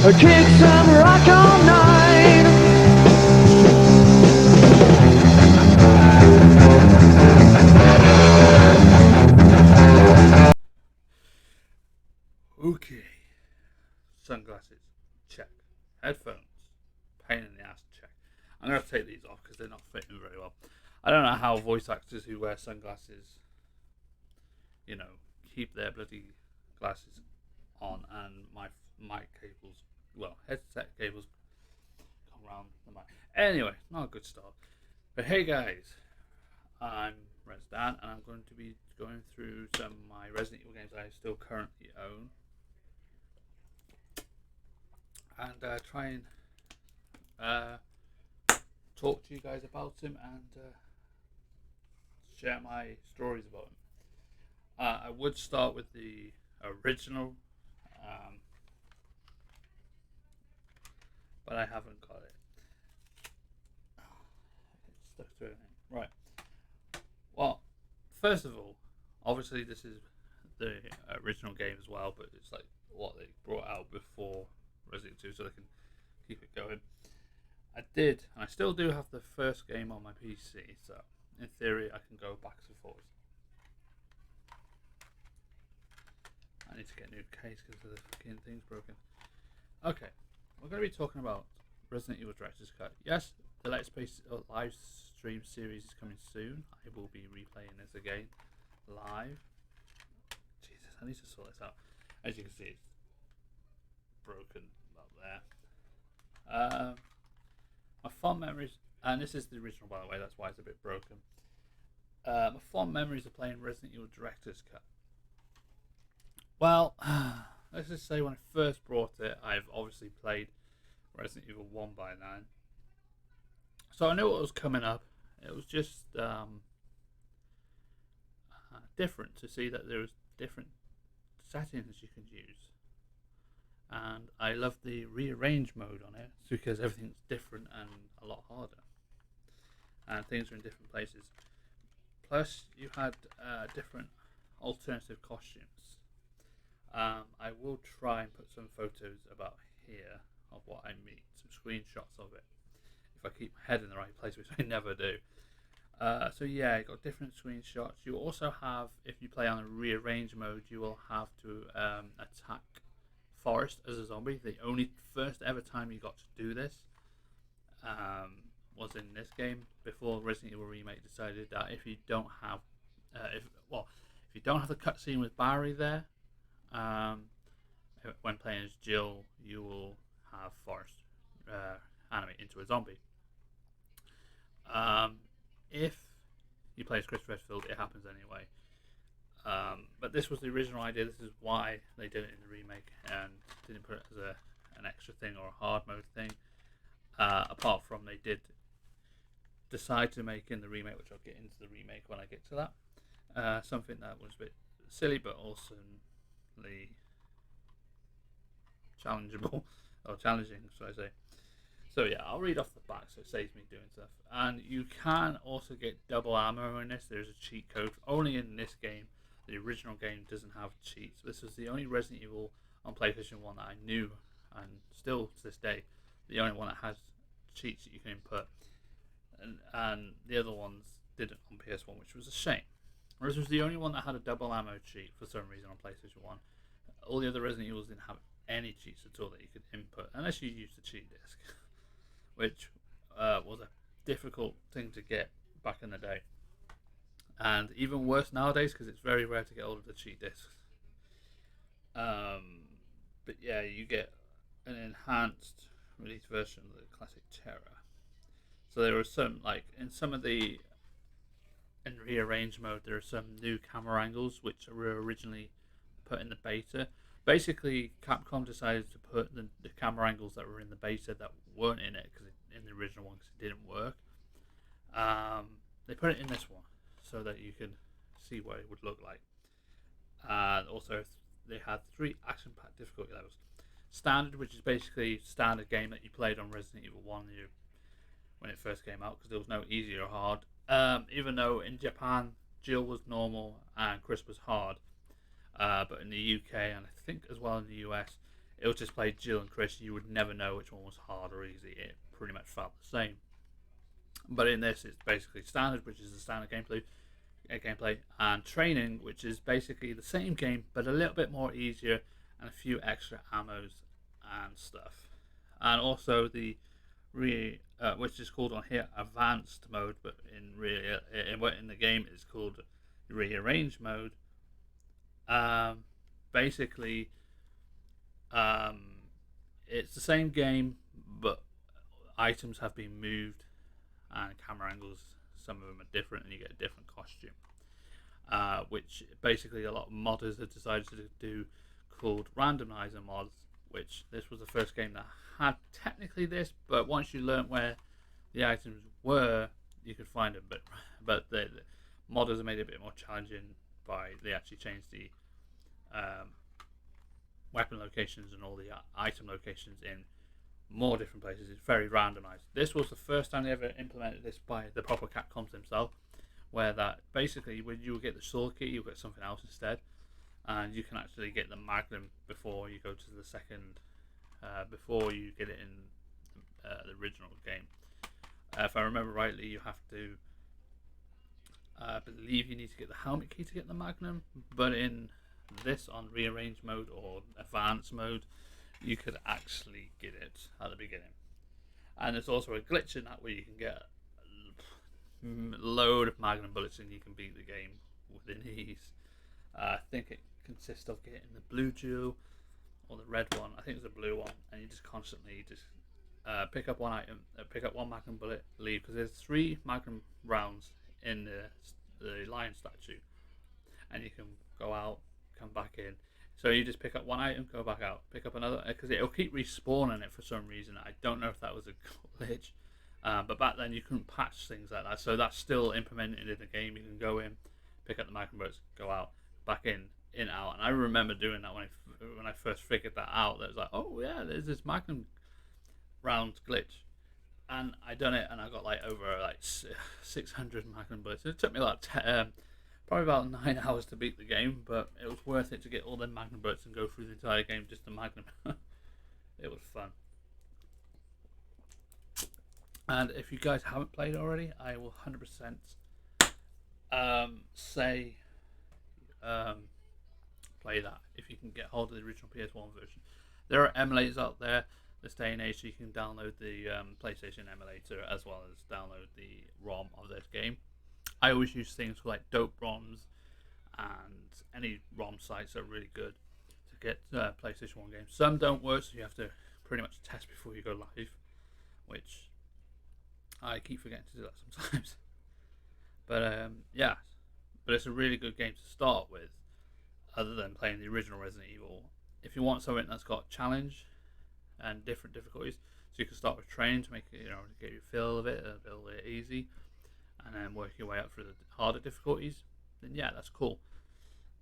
Kick some rock all night. Okay. Sunglasses, check. Headphones, pain in the ass, check. I'm going to take these off because they're not fitting very well. I don't know how voice actors who wear sunglasses, keep their bloody glasses on and my mic cables, headset cables come around the mic. Anyway, not a good start. But hey guys, I'm ResDan and I'm going to be going through some of my Resident Evil games I still currently own. And try and talk to you guys about him and share my stories about him. I would start with the original, but I haven't got it. It's stuck to everything. Right. Well, first of all, obviously this is the original game as well, but it's like what they brought out before Resident 2 so they can keep it going. I did, and I still do have the first game on my PC, so in theory I can go back and forth. I need to get a new case because the fucking thing's broken. Okay, we're going to be talking about Resident Evil Director's Cut. Yes, the Let's Play live stream series is coming soon. I will be replaying this again live. Jesus, I need to sort this out. As you can see, it's broken up there. My fond memories, and this is the original by the way, that's why it's a bit broken. My fond memories of playing Resident Evil Director's Cut. Well, let's just say when I first brought it, I've obviously played Resident Evil 1 by now. So I knew what was coming up. It was just different to see that there was different settings you could use. And I love the rearrange mode on it because everything's different and a lot harder. And things are in different places. Plus, you had different alternative costumes. I will try and put some photos about here of what I mean, some screenshots of it, if I keep my head in the right place, which I never do. So yeah, you got different screenshots. You also have, if you play on a rearrange mode, you will have to attack Forest as a zombie. The only first ever time you got to do this was in this game before Resident Evil Remake decided that if you don't have if you don't have the cutscene with Barry there, when playing as Jill, you will have Forrest animate into a zombie. If you play as Chris Redfield, it happens anyway. But this was the original idea. This is why they did it in the remake and didn't put it as an extra thing or a hard mode thing. Apart from they did decide to make in the remake, which I'll get into the remake when I get to that, something that was a bit silly but also challengeable or challenging, should I say. So yeah, I'll read off the back so it saves me doing stuff. And you can also get double ammo in this. There's a cheat code only in this game. The original game doesn't have cheats. This was the only Resident Evil on PlayStation 1 that I knew, and still to this day, the only one that has cheats that you can input. And the other ones didn't on PS1, which was a shame. This was the only one that had a double ammo cheat for some reason on PlayStation 1. All the other Resident Evils didn't have any cheats at all that you could input, unless you used the cheat disc, which was a difficult thing to get back in the day. And even worse nowadays because it's very rare to get hold of the cheat discs. But yeah, you get an enhanced release version of the classic Terror. So there are some, like in some of the in rearrange mode, there are some new camera angles which were originally put in the beta. Basically, Capcom decided to put the camera angles that were in the beta that weren't in it because in the original one because it didn't work. They put it in this one so that you can see what it would look like. And also, they had 3 action-packed difficulty levels. Standard, which is basically standard game that you played on Resident Evil 1 when it first came out because there was no easy or hard. Even though in Japan, Jill was normal and Chris was hard. But in the UK and I think as well in the US, it would just play Jill and Chris. You would never know which one was hard or easy. It pretty much felt the same. But in this, it's basically standard, which is the standard gameplay, and training, which is basically the same game but a little bit more easier and a few extra ammos and stuff. And also the which is called on here advanced mode, but in the game it's called rearrange mode. Basically, it's the same game, but items have been moved and camera angles, some of them are different, and you get a different costume. Which basically a lot of modders have decided to do, called randomizer mods, which this was the first game that had technically this, but once you learnt where the items were, you could find them. But the modders have made it a bit more challenging by they actually changed the weapon locations and all the item locations in more different places. It's very randomized. This was the first time they ever implemented this by the proper Capcoms themselves, where that basically when you get the sword key, you get something else instead, and you can actually get the Magnum before you go to the second, before you get it in the original game. If I remember rightly, you have to, I believe you need to get the helmet key to get the Magnum, but in this, on rearrange mode or advanced mode, you could actually get it at the beginning. And there's also a glitch in that where you can get a load of Magnum bullets and you can beat the game within ease. I think it consists of getting the blue jewel or the red one. I think it's a blue one, and you just constantly just pick up one item, pick up one Magnum bullet, leave, because there's 3 Magnum rounds in the lion statue, and you can go out, come back in. So you just pick up one item, go back out, pick up another, because it'll keep respawning it for some reason. I don't know if that was a glitch, but back then you couldn't patch things like that. So that's still implemented in the game. You can go in, pick up the Magnum bullets, go out, back in, out. And I remember doing that when I first figured that out. That was like, oh yeah, there's this Magnum round glitch, and I done it, and I got like over like 600 Magnum bullets. It took me like probably about 9 hours to beat the game, but it was worth it to get all the Magnum bullets and go through the entire game just the Magnum. It was fun. And if you guys haven't played already, I will 100% say play that if you can get hold of the original PS1 version. There are emulators out there this day and age, so you can download the PlayStation emulator as well as download the ROM of this game. I always use things like Dope ROMs and any ROM sites are really good to get PlayStation 1 games. Some don't work, so you have to pretty much test before you go live, which I keep forgetting to do that sometimes. But yeah, but it's a really good game to start with, other than playing the original Resident Evil. If you want something that's got challenge and different difficulties, so you can start with train to make it, to get your feel of it, a little bit easy, and then work your way up through the harder difficulties, then yeah, that's cool.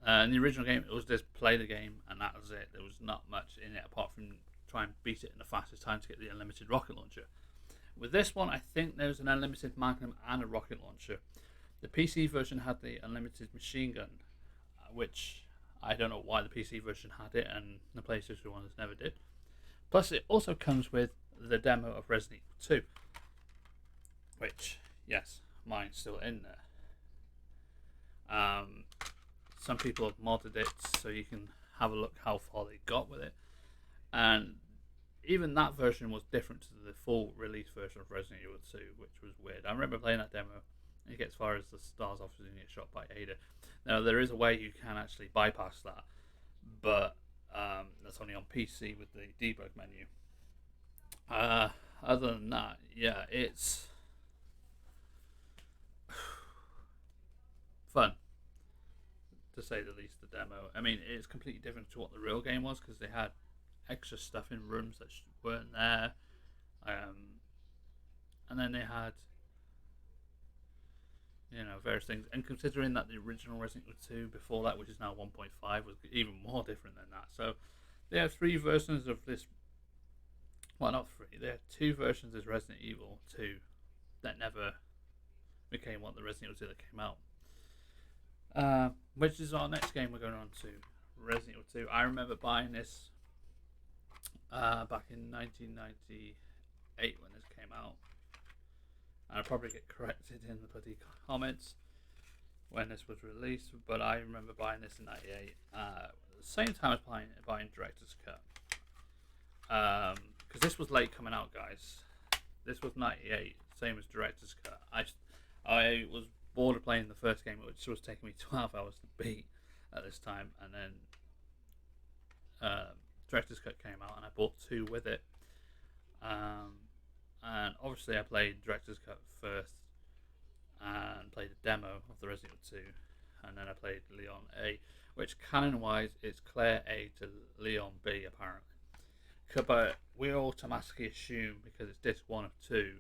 In the original game, it was just play the game and that was it. There was not much in it apart from try and beat it in the fastest time to get the unlimited rocket launcher. With this one, I think there's an unlimited Magnum and a rocket launcher. The PC version had the unlimited machine gun, which I don't know why the PC version had it and the PlayStation one never did. Plus, it also comes with the demo of Resident Evil 2, which, yes, mine's still in there. Some people have modded it so you can have a look how far they got with it, and even that version was different to the full release version of Resident Evil 2, which was weird. I remember playing that demo, and you get as far as the stars officer and get shot by Ada. Now, there is a way you can actually bypass that, but that's only on PC with the debug menu. Other than that, yeah, it's fun, to say the least, the demo. I mean, it's completely different to what the real game was, because they had extra stuff in rooms that weren't there. And then they had, various things. And considering that the original Resident Evil 2 before that, which is now 1.5, was even more different than that. So they have 3 versions of this. Well, not 3. They have 2 versions of Resident Evil 2 that never became what the Resident Evil 2 that came out. Which is our next game we're going on to, Resident Evil 2. I remember buying this back in 1998 when this came out. And I'll probably get corrected in the bloody comments when this was released, but I remember buying this in '98, the same time as buying Director's Cut. Because this was late coming out, guys. This was '98, same as Director's Cut. I was bored of playing the first game, which was taking me 12 hours to beat at this time, and then Director's Cut came out, and I bought 2 with it. And obviously, I played Director's Cut first, and played a demo of the Resident Evil 2, and then I played Leon A, which canon-wise is Claire A to Leon B, apparently. But we automatically assume, because it's disc 1 of 2,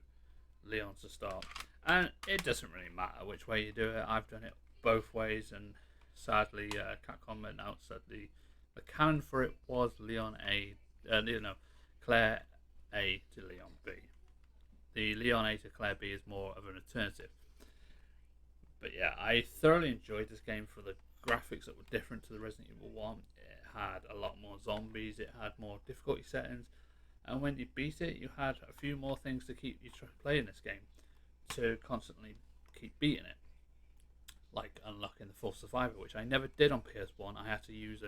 Leon's the start. And it doesn't really matter which way you do it. I've done it both ways, and sadly, Capcom announced that the canon for it was Leon A, Claire A to Leon B. The Leon A to Claire B is more of an alternative. But yeah, I thoroughly enjoyed this game for the graphics that were different to the Resident Evil 1. It had a lot more zombies, it had more difficulty settings, and when you beat it, you had a few more things to keep you playing this game, to constantly keep beating it. Like unlocking the full survivor, which I never did on PS1. I had to use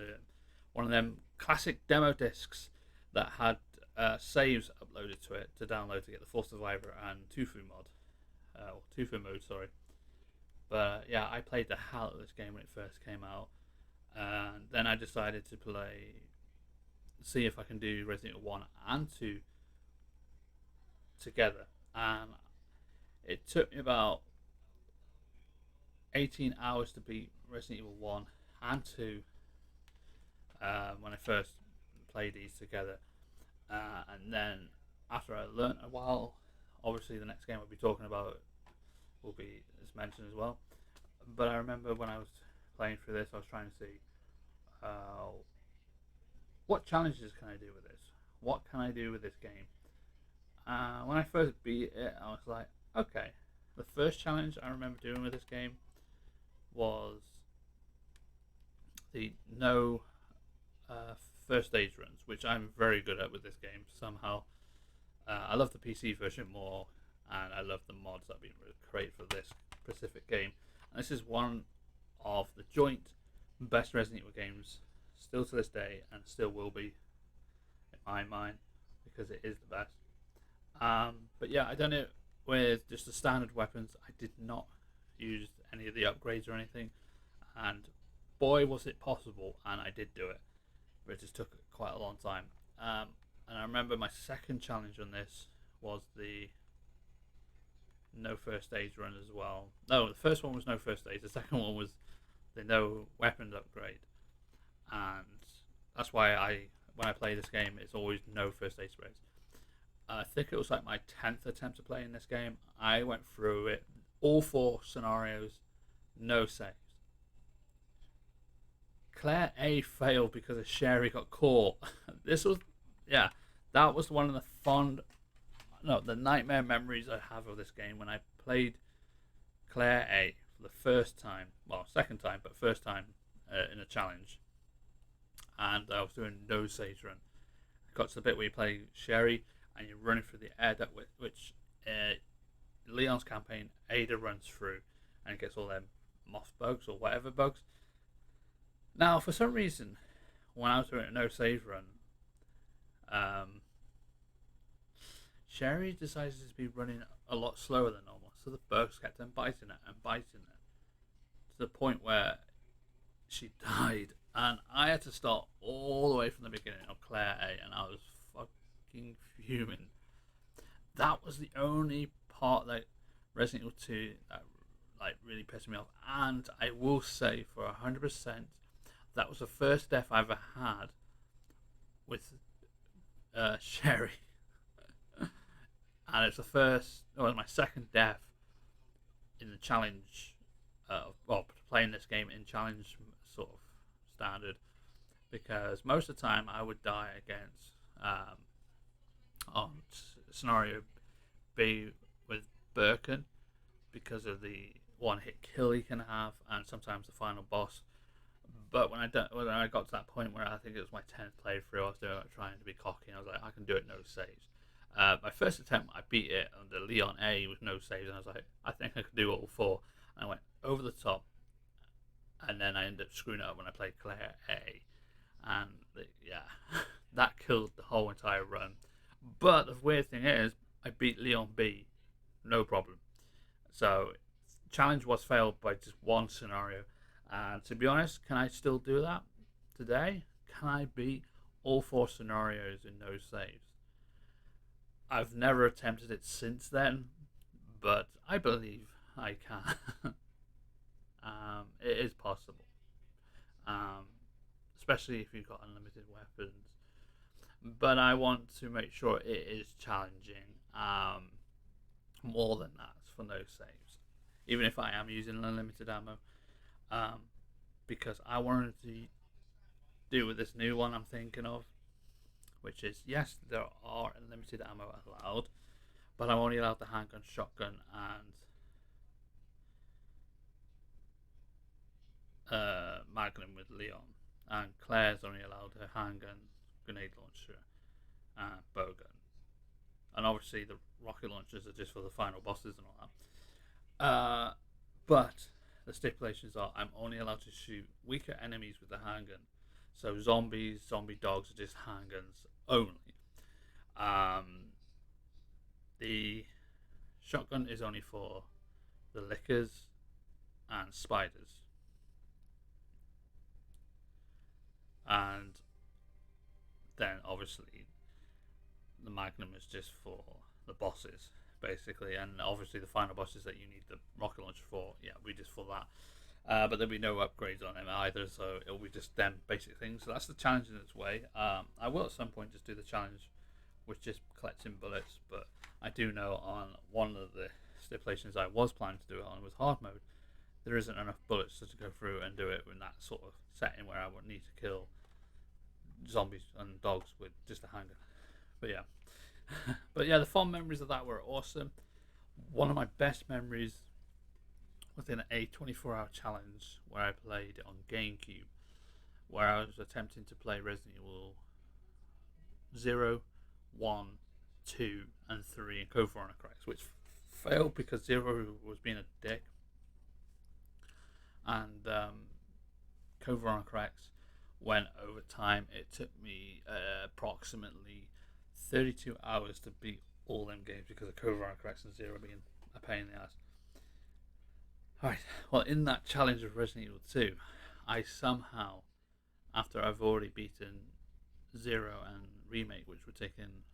one of them classic demo discs that had saves uploaded to it to download to get the full survivor and Tofu mode, sorry. But yeah, I played the hell out of this game when it first came out, and then I decided to see if I can do Resident Evil 1 and 2 together, and it took me about 18 hours to beat Resident Evil 1 and 2 when I first played these together, and then after I learnt a while, obviously the next game I'll be talking about will be as mentioned as well. But I remember when I was playing through this, I was trying to see what challenges can I do with this? What can I do with this game? When I first beat it, I was like, okay. The first challenge I remember doing with this game was the no first stage runs, which I'm very good at with this game somehow. I love the PC version more, and I love the mods that have been created for this specific game. And this is one of the joint best Resident Evil games, still to this day, and still will be in my mind, because it is the best. But yeah, I done it with just the standard weapons. I did not use any of the upgrades or anything, and boy was it possible, and I did do it, but it just took quite a long time. And I remember my second challenge on this was the no first aid run as well. No, the first one was no first aid. The second one was the no weapons upgrade, and that's why when I play this game, it's always no first aid sprays. I think it was like my 10th attempt to play in this game. I went through it, all 4 scenarios, no saves. Claire A failed because Sherry got caught. That was one of the nightmare memories I have of this game, when I played Claire A for the first time, well, second time, but first time in a challenge, and I was doing no sage run. I got to the bit where you play Sherry, and you're running through the air duct, which Leon's campaign, Ada runs through, and gets all them moth bugs or whatever bugs. Now, for some reason, when I was doing a no save run, Sherry decided to be running a lot slower than normal, so the bugs kept on biting it and biting it, to the point where she died, and I had to start all the way from the beginning of Claire A, and I was fucking fuming. That was the only part that Resident Evil 2 that really pissed me off, and I will say for 100% that was the first death I ever had with Sherry. And it's my second death in the challenge, playing this game in challenge sort of standard, because most of the time I would die against on scenario B with Birkin, because of the one hit kill he can have, and sometimes the final boss. But when I got to that point where I think it was my 10th playthrough, I was trying to be cocky, and I was like, I can do it, no saves. My first attempt, I beat it under Leon A with no saves, and I was like, I think I could do all four. And I went over the top, and then I ended up screwing it up when I played Claire A. And yeah, that killed the whole entire run. But the weird thing is, I beat Leon B, no problem. So, challenge was failed by just one scenario. And to be honest, can I still do that today? Can I beat all four scenarios in no saves? I've never attempted it since then, but I believe I can. It is possible, um, especially if you've got unlimited weapons. But I want to make sure it is challenging, more than that for no saves, even if I am using unlimited ammo, um, because I wanted to do with this new one I'm thinking of, which is yes, there are unlimited ammo allowed, but I'm only allowed the handgun, shotgun, and Magnum with Leon, and Claire's only allowed her handgun, grenade launcher, and bowgun, and obviously the rocket launchers are just for the final bosses and all that. But the stipulations are I'm only allowed to shoot weaker enemies with the handgun, so zombies, zombie dogs are just handguns only. Um, the shotgun is only for the lickers and spiders, and then obviously the Magnum is just for the bosses, basically, and obviously the final bosses that you need the rocket launcher for. Yeah, we just for that. But there'll be no upgrades on him either, so it'll be just them basic things. So that's the challenge in its way. I will at some point just do the challenge with just collecting bullets, but I do know on one of the stipulations I was planning to do it on was hard mode. There isn't enough bullets to go through and do it in that sort of setting where I would need to kill zombies and dogs with just a handgun. But yeah, but yeah, the fond memories of that were awesome. One of my best memories within a 24-hour challenge where I played it on GameCube, where I was attempting to play Resident Evil 0, 1, 2, and 3 in Code Veronica Cracks, which failed because 0 was being a dick, and Code Veronica Cracks went over time. It took me approximately 32 hours to beat all them games because of Code Veronica Cracks and 0 being a pain in the ass. Alright, well, in that challenge of Resident Evil 2, I somehow, after I've already beaten 0 and Remake, which were taking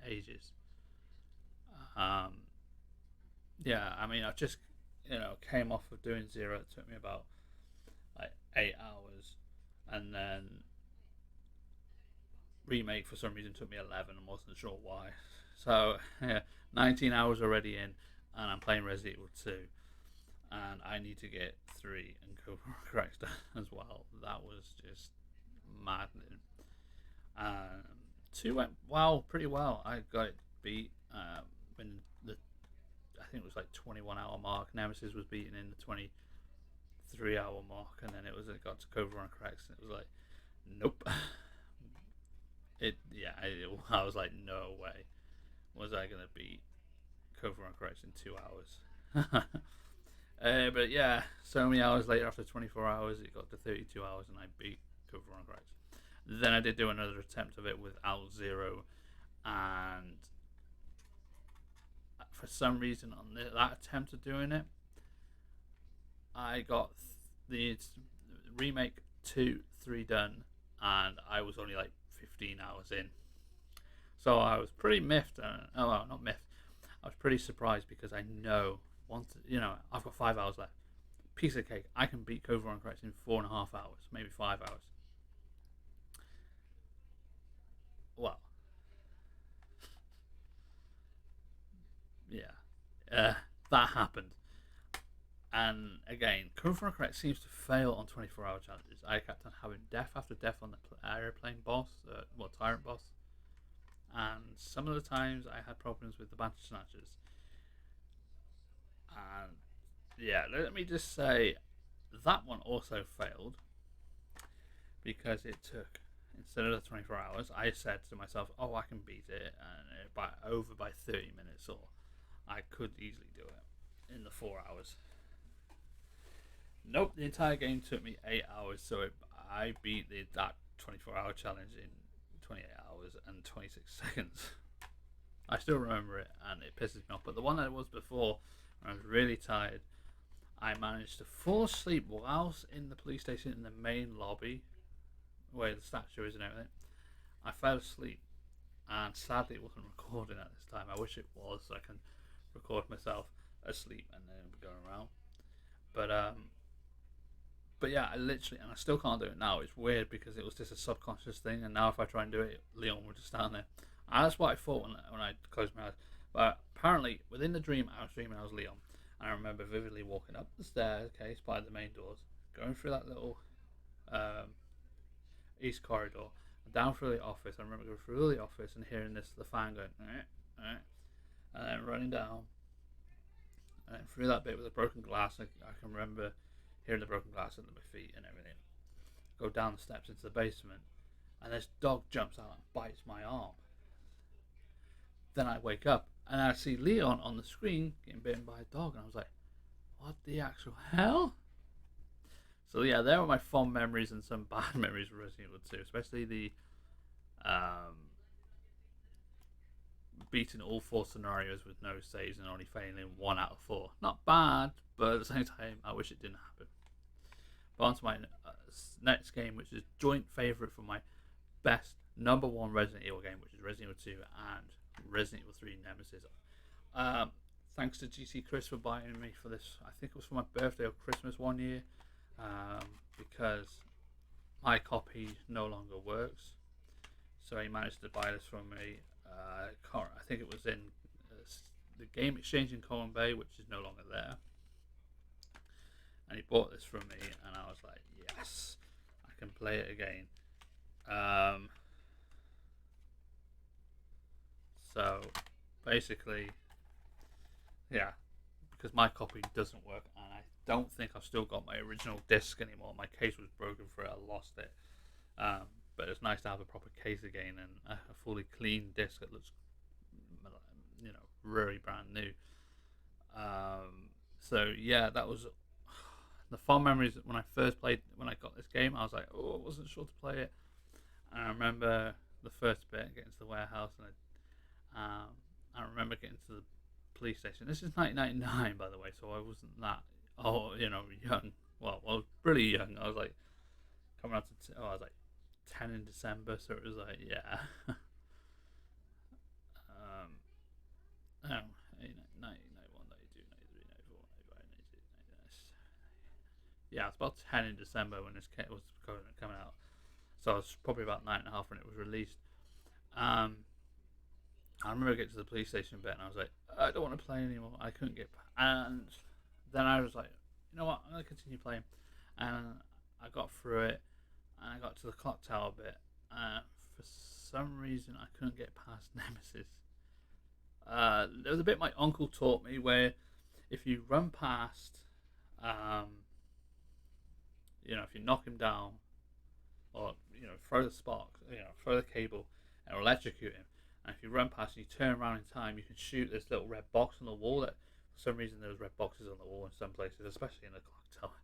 ages, yeah, I mean, I just, came off of doing 0. It took me about, like, 8 hours, and then Remake, for some reason, took me 11, and wasn't sure why. So, yeah, 19 hours already in, and I'm playing Resident Evil 2. And I need to get 3 and go correct as well. That was just maddening. 2 went pretty well. I got it beat when I think it was like 21-hour mark. Nemesis was beaten in the 23-hour mark, and then it got to Code Veronica Cracks, and it was like, nope. I was like, no way was I gonna beat Code Veronica Cracks in 2 hours. But yeah, so many hours later, after 24 hours, it got to 32 hours, and I beat Code Veronica Cracks. Then I did do another attempt of it without 0, and for some reason on that attempt of doing it, I got the Remake 2, 3 done, and I was only like 15 hours in. So I was pretty miffed. Not miffed. I was pretty surprised because I know I've got 5 hours left. Piece of cake. I can beat Code Veronica Cracks in 4.5 hours, maybe 5 hours. Well, yeah, that happened. And again, Code Veronica Cracks seems to fail on 24-hour challenges. I kept on having death after death on the airplane boss, tyrant boss, and some of the times I had problems with the Banter Snatchers. And yeah, let me just say, that one also failed because it took, instead of the 24 hours, I said to myself, oh, I can beat it and by 30 minutes, or I could easily do it in the 4 hours. Nope, the entire game took me 8 hours, so I beat that 24-hour challenge in 28 hours and 26 seconds. I still remember it, and it pisses me off. But the one that was before, when I was really tired, I managed to fall asleep whilst in the police station in the main lobby, where the statue is and everything. I fell asleep, and sadly it wasn't recording at this time. I wish it was, so I can record myself asleep and then going around. But yeah, I literally, and I still can't do it now. It's weird because it was just a subconscious thing, and now if I try and do it, Leon will just stand there. And that's what I thought when I closed my eyes. But apparently, within the dream, I was dreaming I was Leon. And I remember vividly walking up the staircase by the main doors, going through that little east corridor, and down through the office. I remember going through the office and hearing the fan going, and then running down, and then through that bit with the broken glass. I can remember hearing the broken glass under my feet and everything. Go down the steps into the basement, and this dog jumps out and bites my arm. Then I wake up and I see Leon on the screen getting bitten by a dog, and I was like, what the actual hell? So yeah, there are my fond memories and some bad memories of Resident Evil 2, especially the beating all 4 scenarios with no saves and only failing 1 out of 4. Not bad, but at the same time, I wish it didn't happen. But on to my next game, which is joint favourite for my best number 1 Resident Evil game, which is Resident Evil 2 and Resident Evil 3 Nemesis. Thanks to GC Chris for buying me for this. I think it was for my birthday or Christmas one year, because my copy no longer works. So he managed to buy this from me. I think it was in the Game Exchange in Colin Bay, which is no longer there. And he bought this from me, and I was like, yes, I can play it again. So basically, yeah, because my copy doesn't work, and I don't think I've still got my original disc anymore. My case was broken for it, I lost it. But it's nice to have a proper case again and a fully clean disc that looks, really brand new. So yeah, that was the fond memories when I first played. When I got this game, I was like, oh, I wasn't sure to play it. And I remember the first bit, getting to the warehouse, and I remember getting to the police station. This is 1999, by the way, so I wasn't that young. Well, I was pretty young. I was like coming out to I was like 10 in December, so it was like, yeah. 90, 91, 92, 93, 94, 95, 96, 96. Yeah, it's about 10 in December when this was coming out. So I was probably about 9.5 when it was released. I remember getting to the police station bit, and I was like, I don't want to play anymore. I couldn't get, and then I was like, you know what, I'm gonna continue playing, and I got through it, and I got to the clock tower bit. For some reason, I couldn't get past Nemesis. There was a bit my uncle taught me where if you run past, if you knock him down, or throw the spark, throw the cable, and electrocute him. And if you run past and you turn around in time, you can shoot this little red box on the wall. That for some reason there's red boxes on the wall in some places, especially in the clock tower.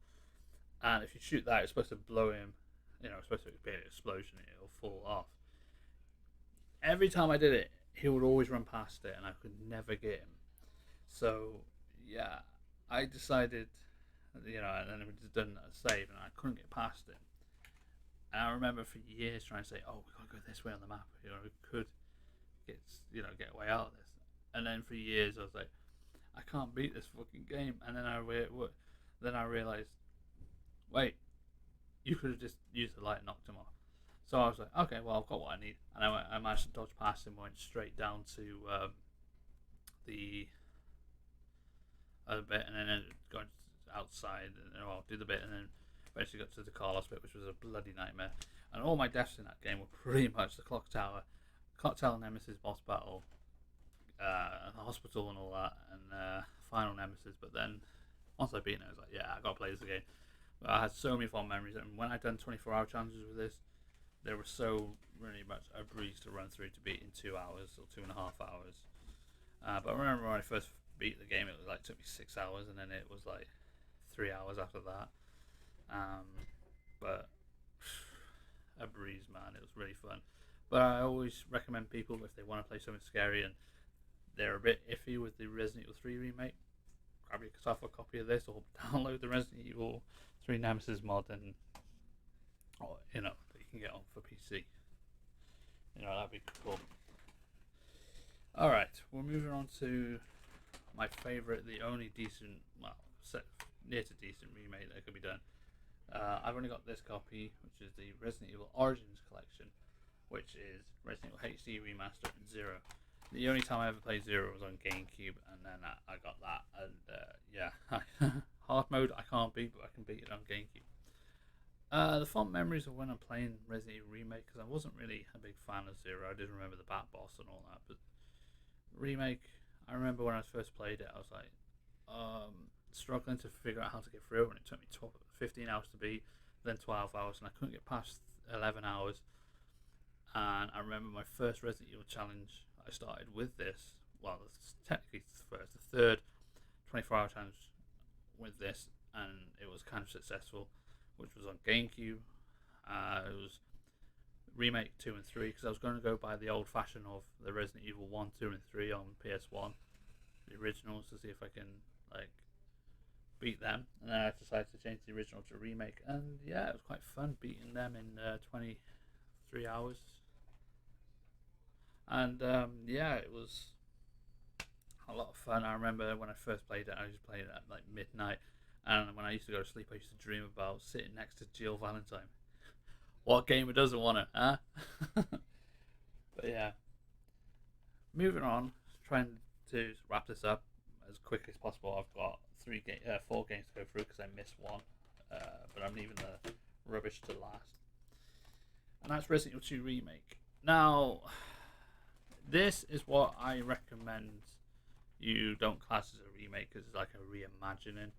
And if you shoot that, it's supposed to blow him. It's supposed to be an explosion. It'll fall off. Every time I did it, he would always run past it, and I could never get him. So yeah, I decided, and then we just done a save, and I couldn't get past it. And I remember for years trying to say, "Oh, we gotta go this way on the map. We could get a way out of this." And then for years I was like, I can't beat this fucking game. And then I realized, wait, you could have just used the light and knocked him off. So I was like, okay, well, I've got what I need. And I managed to dodge past him, went straight down to the other bit, and then going outside, and I'll do the bit, and then eventually got to the Carlos bit, which was a bloody nightmare. And all my deaths in that game were pretty much the clock tower Nemesis boss battle, the hospital and all that, and final Nemesis. But then once I beat it, I was like, yeah, I gotta play this again. I had so many fond memories, and when I done 24-hour challenges with this, they were so really much a breeze to run through to beat in 2 hours or 2.5 hours. But I remember when I first beat the game, it was like took me 6 hours, and then it was like 3 hours after that. But a breeze, man. It was really fun. But I always recommend people, if they want to play something scary and they're a bit iffy with the Resident Evil 3 remake, grab yourself a copy of this or download the Resident Evil 3 Nemesis mod, and that you can get on for PC. That'd be cool. All right, we're moving on to my favorite, the only decent, well, near to decent remake that could be done. I've only got this copy, which is the Resident Evil Origins Collection, which is Resident Evil HD Remastered and Zero. The only time I ever played Zero was on GameCube, and then I got that, and hard mode I can't beat, but I can beat it on GameCube. The fond memories of when I'm playing Resident Evil Remake, because I wasn't really a big fan of Zero. I did remember the Bat Boss and all that, but Remake, I remember when I first played it, I was like struggling to figure out how to get through it, and it took me 15 hours to beat, then 12 hours, and I couldn't get past 11 hours. And I remember my first Resident Evil challenge, I started with this. Well, it's technically the third 24-hour challenge with this, and it was kind of successful, which was on GameCube. It was Remake 2 and 3, because I was going to go by the old fashion of the Resident Evil 1, 2, and 3 on PS1, the originals, to see if I can beat them. And then I decided to change the original to Remake, and yeah, it was quite fun beating them in 23 hours. And it was a lot of fun. I remember when I first played it, I was playing it at like midnight, and when I used to go to sleep, I used to dream about sitting next to Jill Valentine. What gamer doesn't want it, huh? But yeah, moving on, trying to wrap this up as quick as possible. I've got 4 games to go through because I missed one, but I'm leaving the rubbish to last. And that's Resident Evil 2 Remake. Now, this is what I recommend you don't class as a remake, because it's like a reimagining.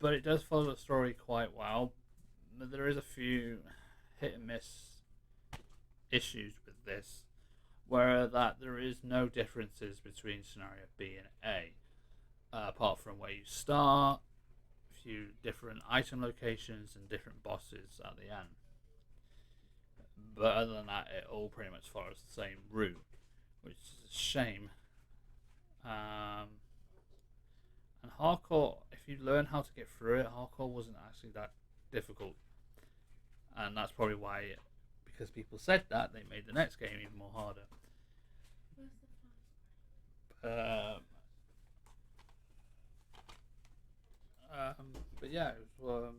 But it does follow the story quite well. There is a few hit and miss issues with this, where that there is no differences between scenario B and A, apart from where you start, a few different item locations and different bosses at the end. But other than that, it all pretty much follows the same route, which is a shame. And hardcore, if you learn how to get through it, hardcore wasn't actually that difficult. And that's probably why, because people said that, they made the next game even more harder. But yeah, it was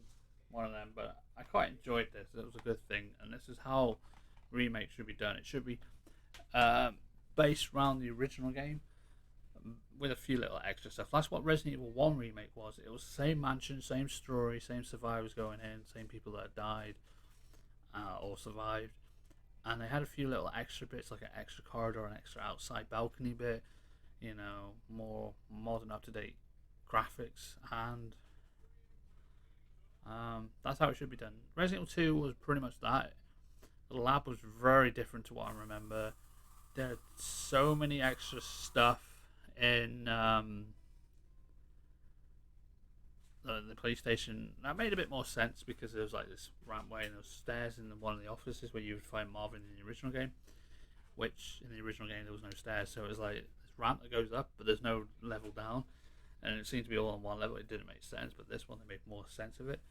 one of them. But I quite enjoyed this. It was a good thing, and this is how remakes should be done. It should be based around the original game with a few little extra stuff. That's what Resident Evil 1 Remake was. It was the same mansion, same story, same survivors going in, same people that had died or survived. And they had a few little extra bits, like an extra corridor, an extra outside balcony bit, more modern, up-to-date graphics, and that's how it should be done. Resident Evil 2 was pretty much that. The lab was very different to what I remember. There are so many extra stuff in the police station. That made a bit more sense because there was like this rampway and there was stairs in one of the offices where you would find Marvin in the original game, which in the original game there was no stairs, so it was like this ramp that goes up but there's no level down, and it seemed to be all on one level. It didn't make sense, but this one they made more sense of it.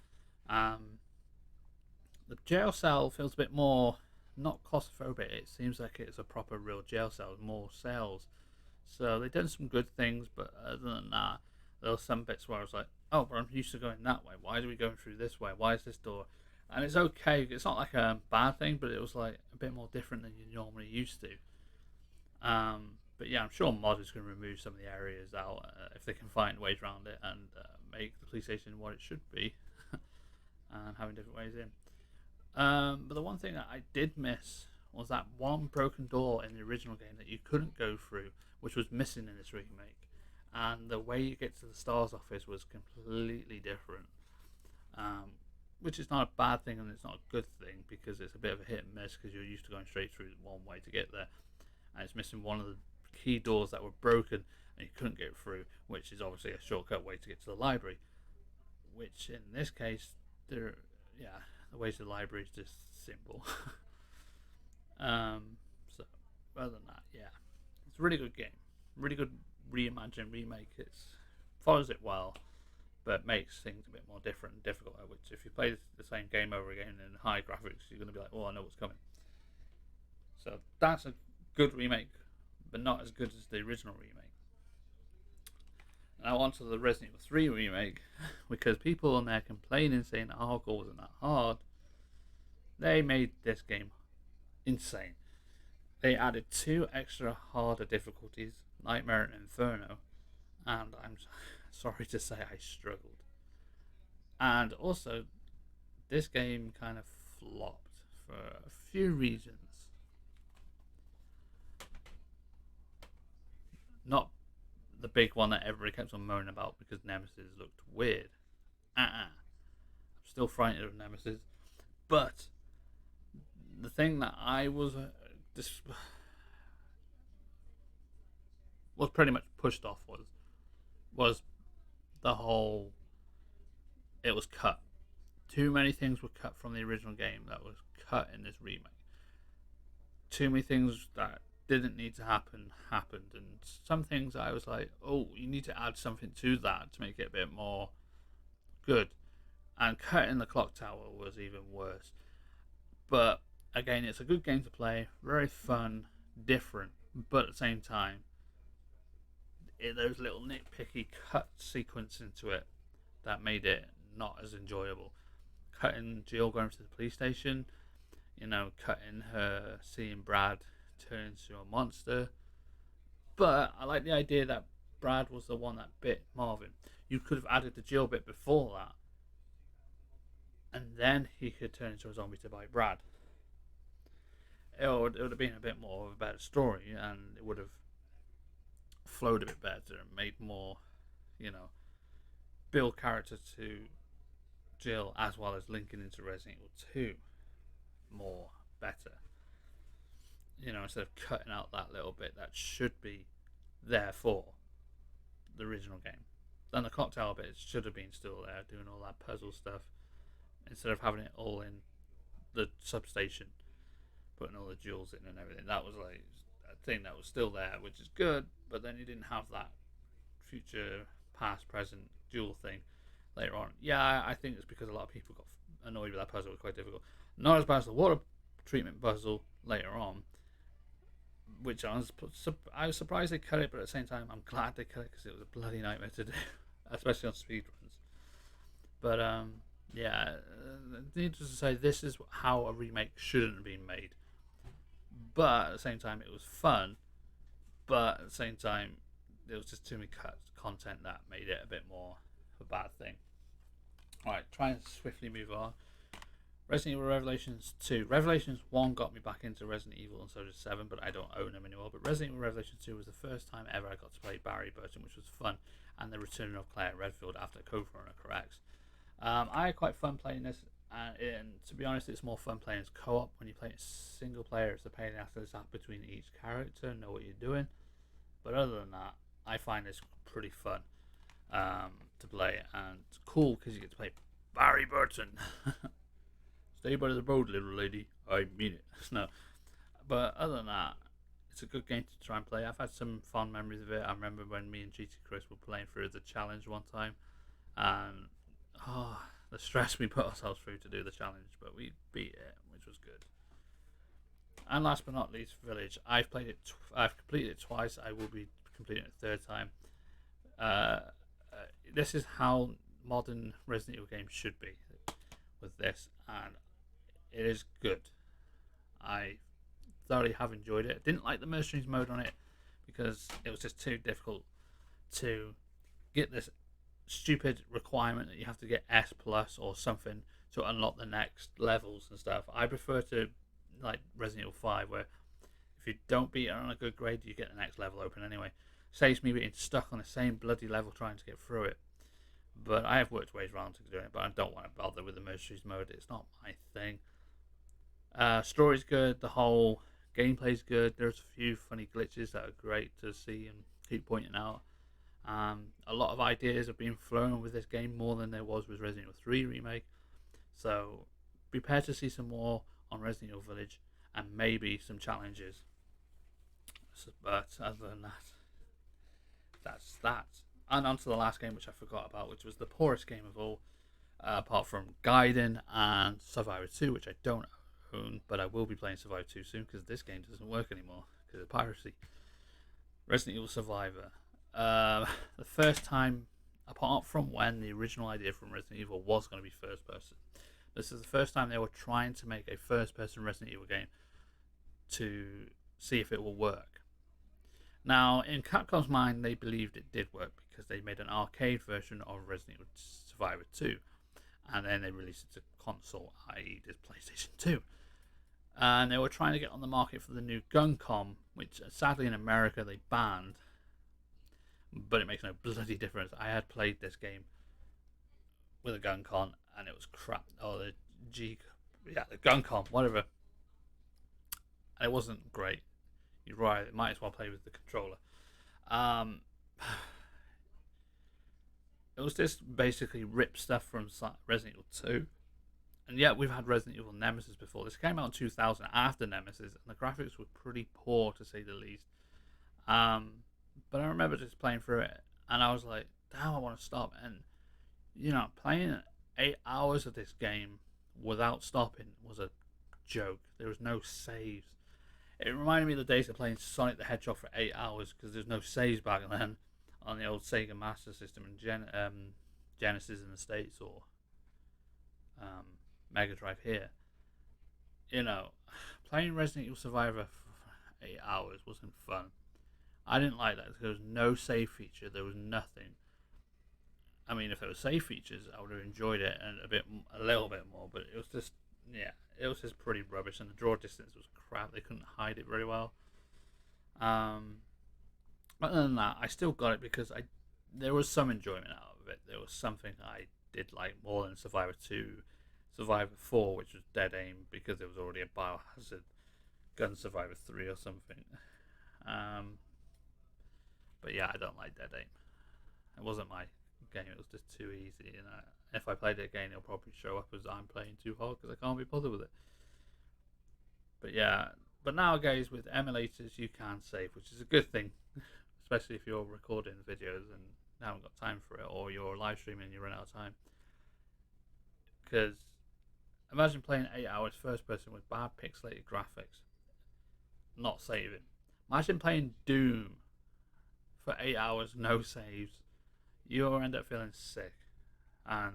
The jail cell feels a bit more not claustrophobic. It seems like it's a proper real jail cell with more cells. So they've done some good things, but other than that, there were some bits where I was like, oh, but I'm used to going that way. Why are we going through this way? Why is this door? And it's okay. It's not like a bad thing, but it was like a bit more different than you're normally used to. But yeah, I'm sure modders can remove some of the areas out if they can find ways around it and make the police station what it should be and having different ways in. But the one thing that I did miss was that one broken door in the original game that you couldn't go through, which was missing in this remake. And the way you get to the STARS office was completely different. which is not a bad thing and it's not a good thing because it's a bit of a hit and miss because you're used to going straight through one way to get there, and it's missing one of the key doors that were broken and you couldn't get through, which is obviously a shortcut way to get to the library. Which in this case, yeah, the way to the library is just simple. So other than that, yeah, it's a really good game, really good reimagined remake. It follows it well, but makes things a bit more different and difficult. Which, if you play the same game over again in high graphics, you're going to be like, "Oh, I know what's coming." So that's a good remake, but not as good as the original remake. Now on to the Resident Evil 3 remake, because people on there complaining saying that hardcore wasn't that hard. They made this game insane. They added 2 extra harder difficulties, Nightmare and Inferno, and I'm sorry to say I struggled. And also, this game kind of flopped for a few reasons. Not the big one that everybody kept on moaning about because Nemesis looked weird. I'm still frightened of Nemesis. But the thing that I was pretty much pushed off was the whole, it was cut. Too many things were cut from the original game that was cut in this remake. Too many things that didn't need to happen happened, and some things I was like, oh, you need to add something to that to make it a bit more good. And cutting the clock tower was even worse. But again, it's a good game to play, very fun, different, but at the same time, those little nitpicky cut sequence into it that made it not as enjoyable. Cutting Jill going to the police station, cutting her seeing Brad turn into a monster. But I like the idea that Brad was the one that bit Marvin. You could have added the Jill bit before that, and then he could turn into a zombie to bite Brad. It would have been a bit more of a better story, and it would have flowed a bit better and made more, build character to Jill as well as linking into Resident Evil 2 more better. Instead of cutting out that little bit that should be there for the original game. Then the clock tower bit should have been still there, doing all that puzzle stuff, instead of having it all in the substation, putting all the jewels in and everything. That was like a thing that was still there, which is good, but then you didn't have that future, past, present dual thing later on. Yeah, I think it's because a lot of people got annoyed with that puzzle. It was quite difficult. Not as bad as the water treatment puzzle later on, which I was surprised they cut it, but at the same time, I'm glad they cut it because it was a bloody nightmare to do, especially on speedruns. But yeah, needless to say, this is how a remake shouldn't have been made. But at the same time, it was fun. But at the same time, there was just too many content that made it a bit more of a bad thing. Alright, try and swiftly move on. Resident Evil Revelations 2. Revelations 1 got me back into Resident Evil, and so did 7, but I don't own them anymore. But Resident Evil Revelations 2 was the first time ever I got to play Barry Burton, which was fun, and the return of Claire Redfield after Co-Runner corrects. I had quite fun playing this, and to be honest, it's more fun playing as co-op. When you play it single player, it's a pain in the ass to decide between each character, know what you're doing. But other than that, I find this pretty fun to play, and it's cool because you get to play Barry Burton. Stay by the road, little lady. I mean it. No. But other than that, it's a good game to try and play. I've had some fond memories of it. I remember when me and GT Chris were playing through the challenge one time, and the stress we put ourselves through to do the challenge, but we beat it, which was good. And last but not least, Village. I've played it. I've completed it twice. I will be completing it a third time. This is how modern Resident Evil games should be with this, and it is good. I thoroughly have enjoyed it. Didn't like the Mercenaries mode on it because it was just too difficult to get this stupid requirement that you have to get S plus or something to unlock the next levels and stuff. I prefer to like Resident Evil 5, where if you don't beat it on a good grade, you get the next level open anyway. Saves me being stuck on the same bloody level trying to get through it. But I have worked ways around to doing it, but I don't want to bother with the mercenaries mode. It's not my thing. Story's good. The whole gameplay's good. There's a few funny glitches that are great to see and keep pointing out. A lot of ideas have been flown with this game, more than there was with Resident Evil 3 Remake. So prepare to see some more on Resident Evil Village and maybe some challenges. But other than that, that's that. And on to the last game, which I forgot about, which was the poorest game of all, apart from Gaiden and Survivor 2, which I don't own, but I will be playing Survivor 2 soon because this game doesn't work anymore because of piracy. Resident Evil Survivor. The first time, apart from when the original idea from Resident Evil was going to be first person, this is the first time they were trying to make a first person Resident Evil game to see if it will work. Now, in Capcom's mind, they believed it did work because they made an arcade version of Resident Evil Survivor 2, and then they released it to console, i.e. this PlayStation 2. And they were trying to get on the market for the new Guncom, which sadly in America they banned, but it makes no bloody difference. I had played this game with a Guncon, and it was crap. Oh, the Guncom, whatever. And it wasn't great. You're right, it might as well play with the controller. It was just basically rip stuff from Resident Evil 2. And yet we've had Resident Evil Nemesis before. This came out in 2000 after Nemesis, and the graphics were pretty poor to say the least. But I remember just playing through it, and I was like, damn, I want to stop. And, playing 8 hours of this game without stopping was a joke. There was no saves. It reminded me of the days of playing Sonic the Hedgehog for 8 hours because there's no saves back then on the old Sega Master System and Genesis in the States, or Mega Drive here. Playing Resident Evil Survivor for 8 hours wasn't fun. I didn't like that because there was no save feature. There was nothing. I mean, if there were save features, I would have enjoyed it and a little bit more. But it was just, it was just pretty rubbish, and the draw distance was crap. They couldn't hide it very well. Other than that, I still got it because there was some enjoyment out of it. There was something I did like more than Survivor 2, Survivor 4, which was dead aim because there was already a Biohazard gun, Survivor 3 or something. But yeah, I don't like dead aim. It wasn't my game. It was just too easy. If I played it again, it'll probably show up as I'm playing too hard because I can't be bothered with it. But yeah, but nowadays with emulators you can save, which is a good thing, especially if you're recording videos and haven't got time for it, or you're live streaming and you run out of time. Because imagine playing 8 hours first person with bad pixelated graphics, not saving. Imagine playing Doom for 8 hours, no saves. You'll end up feeling sick and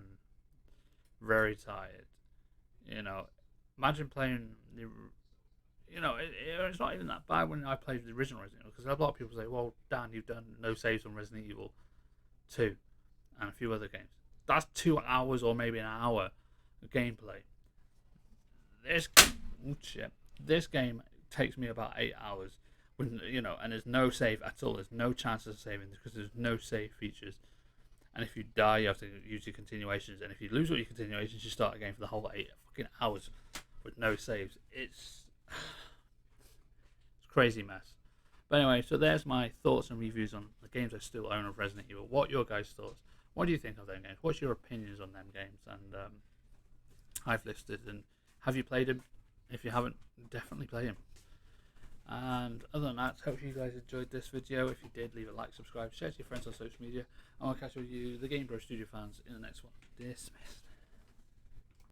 very tired. Imagine playing the. It's not even that bad when I played the original Resident Evil, because a lot of people say, well, Dan, you've done no saves on Resident Evil 2 and a few other games. That's 2 hours or maybe an hour of gameplay. This game takes me about 8 hours, and there's no save at all. There's no chance of saving because there's no save features. And if you die, you have to use your continuations. And if you lose all your continuations, you start again for the whole 8 fucking hours with no saves. It's crazy mess. But anyway, so there's my thoughts and reviews on the games I still own of Resident Evil. What are your guys' thoughts? What do you think of them games? What's your opinions on them games? And I've listed, and have you played them? If you haven't, definitely play them. And other than that, hope you guys enjoyed this video. If you did, leave a like, subscribe, share to your friends on social media, and I'll catch up with you, the Game Bro Studio fans, in the next one. Dismissed.